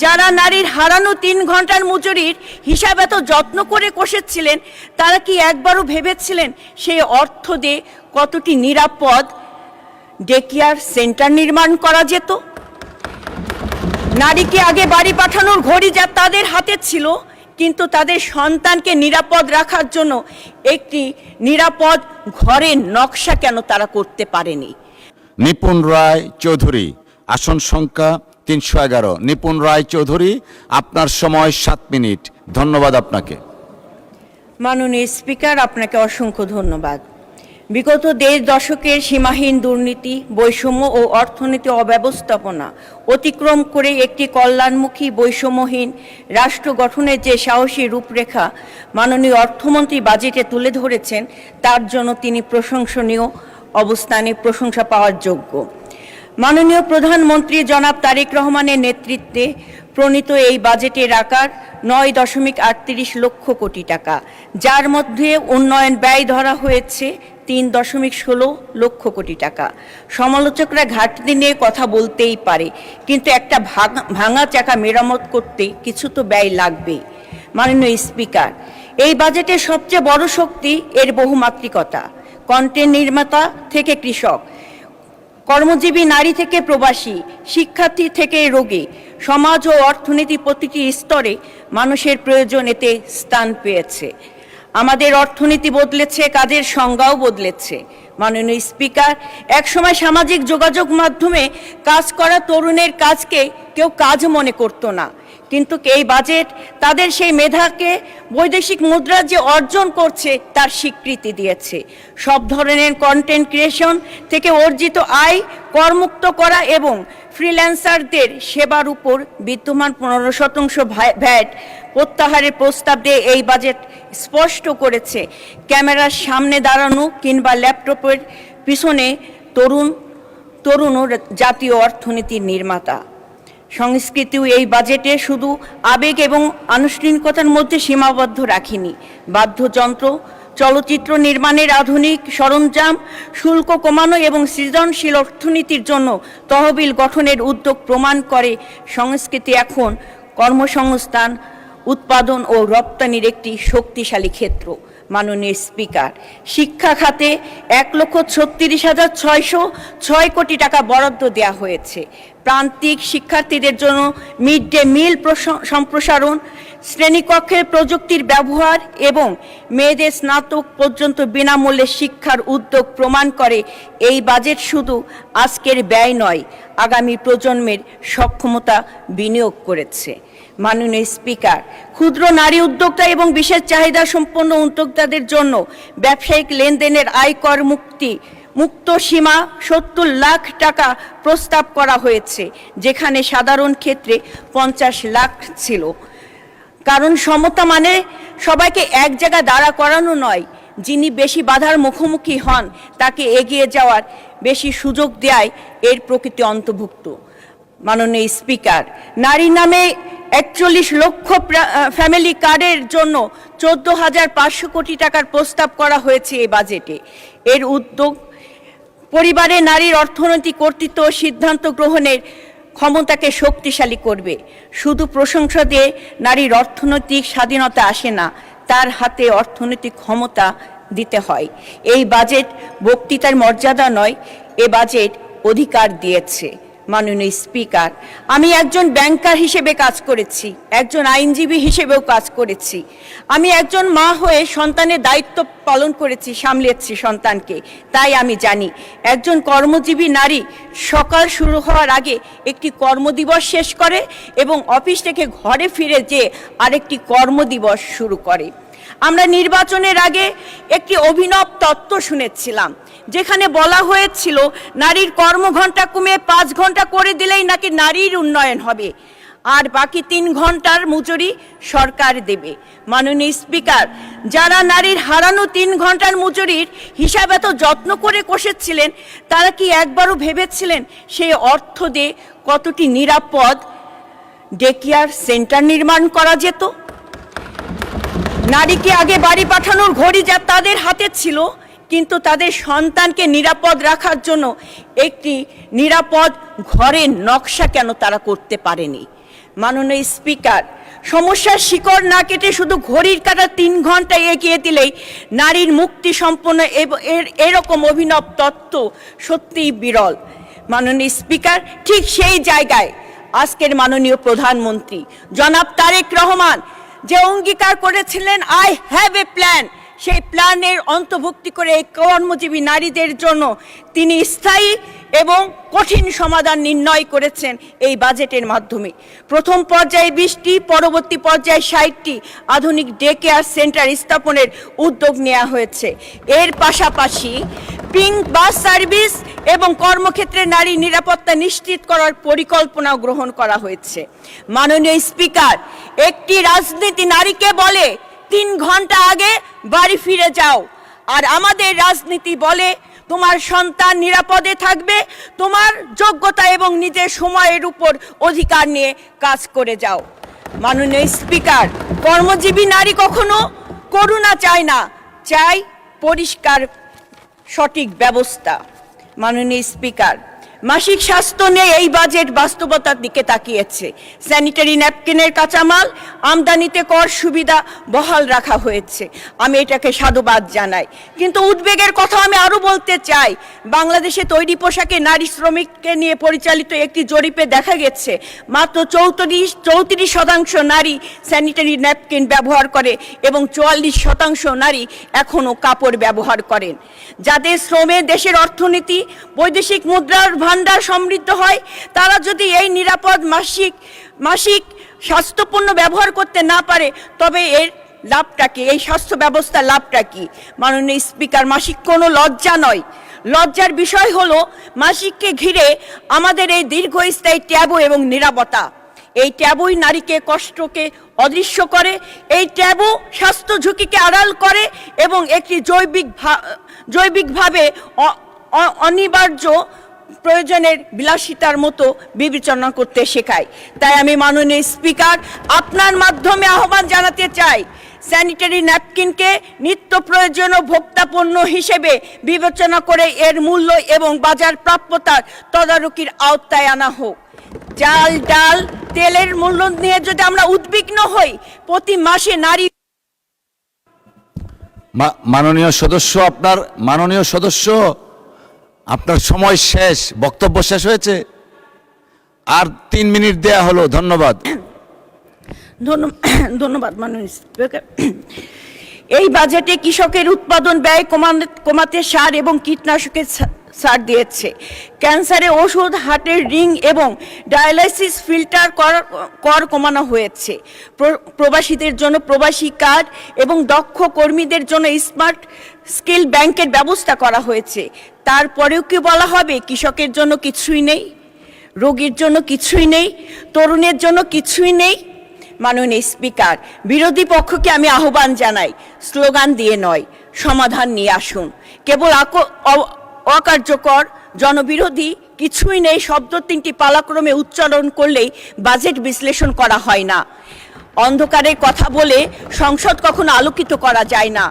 যারা নারীর হারানো 3 ঘন্টার মজুরির হিসাব এত যত্ন করে কষেছিলেন, তারা কি একবারও ভেবেছিলেন সেই অর্থ দিয়ে কতটি নিরাপদ ডে কেয়ার সেন্টার নির্মাণ করা যেত? নারীকে আগে বাড়ি পাঠানোর ঘড়ি যা তাদের হাতে ছিল, কিন্তু তাদের সন্তানকে নিরাপদ রাখার জন্য একটি নিরাপদ ঘরের নকশা কেন তারা করতে পারেনি? নিপুণ রায় চৌধুরী, আসন সংখ্যা 311। নিপুণ রায় চৌধুরী, আপনার সময় 7 মিনিট। ধন্যবাদ আপনাকে। মাননীয় স্পিকার, আপনাকে অসংখ্য ধন্যবাদ। বিগত 1.5 দশকের সীমাহীন দুর্নীতি, বৈষম্য ও অর্থনীতি অব্যবস্থাপনা অতিক্রম করে একটি কল্যাণমুখী বৈষম্যহীন রাষ্ট্র গঠনের যে সাহসী রূপরেখা মাননীয় অর্থমন্ত্রী বাজেটে তুলে ধরেছেন, তার জন্য তিনি প্রশংসনীয় অবস্থানে প্রশংসা পাওয়ার যোগ্য। মাননীয় প্রধানমন্ত্রী জনাব তারেক রহমানের নেতৃত্বে প্রণীত এই বাজেটের আকার 9.38 লক্ষ কোটি টাকা, যার মধ্যে উন্নয়ন ব্যয় ধরা হয়েছে 3.16 লক্ষ কোটি টাকা। সমালোচকরা ঘাটতি নিয়ে কথা বলতেই পারে, কিন্তু একটা ভাঙা চাকা মেরামত করতে কিছু তো ব্যয় লাগবেই। মাননীয় স্পিকার, এই বাজেটের সবচেয়ে বড় শক্তি এর বহুমাত্রিকতা। কন্টেন্ট নির্মাতা থেকে কৃষক, কর্মজীবী নারী থেকে প্রবাসী, শিক্ষার্থী থেকে রোগী, সমাজ ও অর্থনীতি প্রতিটি স্তরে মানুষের প্রয়োজন এতে স্থান পেয়েছে। আমাদের অর্থনীতি বদলেছে, কাজের সংজ্ঞাও বদলেছে। মাননীয় স্পিকার, একসময় সামাজিক যোগাযোগ মাধ্যমে কাজ করা তরুণের কাজকে কেউ কাজ মনে করতো না, কিন্তু এই বাজেট তাদের সেই মেধাকে বৈদেশিক মুদ্রা যে অর্জন করছে তার স্বীকৃতি দিয়েছে। সব ধরনের কন্টেন্ট ক্রিয়েশন থেকে অর্জিত আয় করমুক্ত করা এবং ফ্রিল্যান্সারদের সেবার উপর বিদ্যমান 15% ভ্যাট প্রত্যাহারের প্রস্তাব দিয়ে এই বাজেট স্পষ্ট করেছে ক্যামেরার সামনে দাঁড়ানো কিংবা ল্যাপটপের পিছনে তরুণ জাতীয় অর্থনীতির নির্মাতা। সংস্কৃতিও এই বাজেটে শুধু আবেগ এবং আনুষ্ঠানিকতার মধ্যে সীমাবদ্ধ রাখিনি। বাদ্যযন্ত্র, চলচ্চিত্র নির্মাণের আধুনিক সরঞ্জাম, শুল্ক কমানো এবং সৃজনশীল অর্থনীতির জন্য তহবিল গঠনের উদ্যোগ প্রমাণ করে সংস্কৃতি এখন কর্মসংস্থান, উৎপাদন ও রপ্তানির একটি শক্তিশালী ক্ষেত্র। মাননীয় স্পিকার, শিক্ষা খাতে 1,36,606 কোটি টাকা বরাদ্দ দেওয়া হয়েছে। প্রান্তিক শিক্ষার্থীদের জন্য মিড ডে মিল সম্প্রসারণ, শ্রেণীকক্ষের প্রযুক্তির ব্যবহার এবং মেয়েদের স্নাতক পর্যন্ত বিনামূল্যে শিক্ষার উদ্যোগ প্রমাণ করে এই বাজেট শুধু আজকের ব্যয় নয়, আগামী প্রজন্মের সক্ষমতা বিনিয়োগ করেছে। মাননীয় স্পিকার, ক্ষুদ্র নারী উদ্যোক্তা এবং বিশেষ চাহিদা সম্পন্ন উদ্যোক্তাদের জন্য ব্যবসায়িক লেনদেনের আয়কর মুক্ত সীমা 70 লাখ টাকা প্রস্তাব করা হয়েছে, যেখানে সাধারণ ক্ষেত্রে 50 লাখ ছিল। কারণ সমতা মানে সবাইকে এক জায়গায় দাঁড়া করানো নয়, যিনি বেশি বাধার মুখোমুখি হন তাকে এগিয়ে যাওয়ার বেশি সুযোগ দেয় এর প্রকৃতি অন্তর্ভুক্ত। মাননীয় স্পিকার, নারী নামে 41 লক্ষ ফ্যামিলি কার্ডের জন্য 14,500 কোটি টাকার প্রস্তাব করা হয়েছে এই বাজেটে। এর উদ্যোগ পরিবারে নারীর অর্থনৈতিক কর্তৃত্ব ও সিদ্ধান্ত গ্রহণের ক্ষমতাকে শক্তিশালী করবে। শুধু প্রশংসা দিয়ে নারীর অর্থনৈতিক স্বাধীনতা আসে না, তার হাতে অর্থনৈতিক ক্ষমতা দিতে হয়। এই বাজেট বক্তৃতার মর্যাদা নয়, এ বাজেট অধিকার দিয়েছে। মাননীয় স্পিকার, আমি একজন ব্যাংকার হিসেবে কাজ করেছি, একজন আইনজীবী হিসেবেও কাজ করেছি। আমি একজন মা হয়ে সন্তানের দায়িত্ব পালন করেছি, সামলেছি সন্তানকে। তাই আমি জানি একজন কর্মজীবী নারী সকাল শুরু হওয়ার আগে একটি কর্মদিবস শেষ করে এবং অফিস থেকে ঘরে ফিরে যেয়ে আরেকটি কর্মদিবস শুরু করে। আমরা নির্বাচনের আগে একটি অভিনব তত্ত্ব শুনেছিলাম, যেখানে বলা হয়েছিল নারীর কর্মঘণ্টা কমিয়ে 5 ঘন্টা করে দিলেই নাকি নারীর উন্নয়ন হবে, আর বাকি 3 ঘন্টার মজুরি সরকার দেবে। মাননীয় স্পিকার, যারা নারীর হারানো 3 ঘন্টার মজুরির হিসাব এত যত্ন করে কষেছিলেন, তারা কি একবারও ভেবেছিলেন সেই অর্থ দিয়ে কতটি নিরাপদ ডে কেয়ার সেন্টার নির্মাণ করা যেত? নারীকে আগে বাড়ি পাঠানোর ঘড়ি যা তাদের হাতে ছিল, কিন্তু তাদের সন্তানকে নিরাপদ রাখার জন্য একটি নিরাপদ ঘরের নকশা কেন তারা করতে পারেনি? মাননীয় স্পিকার, সমস্যার শিকড় না কেটে শুধু ঘড়ির কাঁটা 3 ঘন্টা এগিয়ে দিলেই নারীর মুক্তি সম্পন্ন এরকম অভিনব তত্ত্ব সত্যিই বিরল। মাননীয় স্পিকার, ঠিক সেই জায়গায় আজকের মাননীয় প্রধানমন্ত্রী জনাব তারেক রহমান যে অঙ্গীকার করেছিলেন আই হ্যাভ এ প্ল্যান, সেই প্ল্যানের অন্তর্ভুক্তি করে এই কর্মজীবী নারীদের জন্য তিনি স্থায়ী এবং কঠিন সমাধান নির্ণয় করেছেন এই বাজেটের মাধ্যমে। প্রথম পর্যায়ে 20টি, পরবর্তী পর্যায়ে 60টি আধুনিক ডে কেয়ার সেন্টার স্থাপনের উদ্যোগ নেওয়া হয়েছে। এর পাশাপাশি পিঙ্ক বাস সার্ভিস এবং কর্মক্ষেত্রে নারী নিরাপত্তা নিশ্চিত করার পরিকল্পনাও গ্রহণ করা হয়েছে। মাননীয় স্পিকার, একটি রাজনীতি নারীকে বলে 3 ঘন্টা আগে বাড়ি ফিরে যাও, আর আমাদের রাজনীতি বলে তোমার সন্তান নিরাপদে থাকবে, তোমার যোগ্যতা এবং নিজের সময়ের উপর অধিকার নিয়ে কাজ করে যাও। মাননীয় স্পিকার, কর্মজীবী নারী কখনো করুণা চায় না, চাই পরিষ্কার সঠিক ব্যবস্থা। মাননীয় স্পিকার, মাসিক স্বাস্থ্য নিয়ে এই বাজেট বাস্তবতার দিকে তাকিয়েছে। স্যানিটারি ন্যাপকিনের কাঁচামাল আমদানিতে কর সুবিধা বহাল রাখা হয়েছে, আমি এটাকে সাধুবাদ জানাই। কিন্তু উদ্বেগের কথা আমি আরও বলতে চাই। বাংলাদেশে তৈরি পোশাকে নারী শ্রমিককে নিয়ে পরিচালিত একটি জরিপে দেখা গেছে মাত্র 34% নারী স্যানিটারি ন্যাপকিন ব্যবহার করে এবং 44% নারী এখনও কাপড় ব্যবহার করেন। যাদের শ্রমে দেশের অর্থনীতি, বৈদেশিক মুদ্রার ভান্ডার সমৃদ্ধ হয়, তারা যদি এই নিরাপদ মাসিক স্বাস্থ্যপণ্য ব্যবহার করতে না পারে, তবে এর লাভটা কি? এই স্বাস্থ্য ব্যবস্থার লাভটা কি? মাননীয় স্পিকার, মাসিক কোনো লজ্জা নয়। লজ্জার বিষয় হলো মাসিককে ঘিরে আমাদের এই দীর্ঘস্থায়ী ট্যাবু এবং নীরবতা। এই ট্যাবুই নারীকে কষ্টকে অদৃশ্য করে, এই ট্যাবু স্বাস্থ্য ঝুঁকিকে আড়াল করে এবং একটি জৈবিকভাবে অনিবার্য প্রয়োজনের বিলাসিতার মতো বিবেচনা করতে শেখায়। তাই আমি মাননীয় স্পিকার, আপনার মাধ্যমে আহ্বান জানাতে চাই, স্যানিটারি ন্যাপকিনকে নিত্য প্রয়োজনীয় ভোক্তা পণ্য হিসেবে বিবেচনা করে এর মূল্য এবং বাজার প্রাপ্যতার তদারকির আওতায় আনা হোক। চাল, ডাল, তেলের মূল্য নিয়ে যদি আমরা উদ্বিগ্ন হই, প্রতি মাসে নারী মাননীয় সদস্য, আপনার সময় শেষ, বক্তব্য শেষ হয়েছে, আর 3 মিনিট দেয়া হলো। ধন্যবাদ। ধন্যবাদ মাননীয় স্পিকার। এই বাজেটে কৃষকের উৎপাদন ব্যয় কমাতে সার এবং কীটনাশকের ছাড় দিয়েছে। ক্যান্সারে ওষুধ, হার্টের রিং এবং ডায়ালাইসিস ফিল্টার কর কমানো হয়েছে। প্রবাসীদের জন্য প্রবাসী কার্ড এবং দক্ষ কর্মীদের জন্য স্মার্ট স্কিল ব্যাংকের ব্যবস্থা করা হয়েছে। তারপরেও কি বলা হবে কৃষকের জন্য কিছুই নেই, রোগীর জন্য কিছুই নেই, তরুণের জন্য কিছুই নেই? মাননীয় স্পিকার, বিরোধী পক্ষকে আমি আহ্বান জানাই, স্লোগান দিয়ে নয়, সমাধান নিয়ে আসুন। কেবল অকার্যকর, জনবিরোধী, কিছুই নেই শব্দ 3টি পালাক্রমে উচ্চারণ করলেই বাজেট বিশ্লেষণ করা হয় না। অন্ধকারের কথা বলে সংসদ কখনো আলোকিত করা যায় না,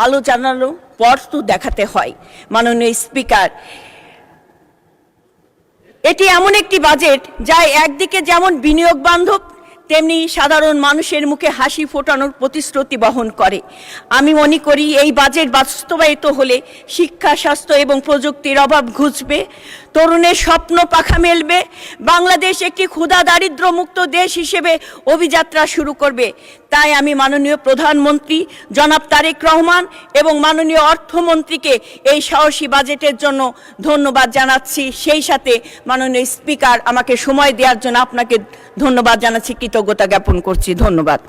আলো জানালো পথ তো দেখাতে হয়। মাননীয় স্পিকার, এটি এমন একটি বাজেট যা একদিকে যেমন বিনিয়োগ বান্ধব, তেমনি সাধারণ মানুষের মুখে হাসি ফোটানোর প্রতিশ্রুতি বহন করে। আমি মনে করি এই বাজেট বাস্তবায়িত হলে শিক্ষা, স্বাস্থ্য এবং প্রযুক্তির অভাব ঘুচবে, তরুণের স্বপ্ন পাখা মেলবে, বাংলাদেশ একটি ক্ষুধা দারিদ্র মুক্ত দেশ হিসেবে অভিযাত্রা শুরু করবে। তাই আমি মাননীয় প্রধানমন্ত্রী জনাব তারেক রহমান এবং মাননীয় অর্থমন্ত্রীকে এই সাহসী বাজেটের জন্য ধন্যবাদ জানাচ্ছি। সেই সাথে মাননীয় স্পিকার, আমাকে সময় দেওয়ার জন্য আপনাকে ধন্যবাদ জানাচ্ছি, কৃতজ্ঞতা জ্ঞাপন করছি। ধন্যবাদ।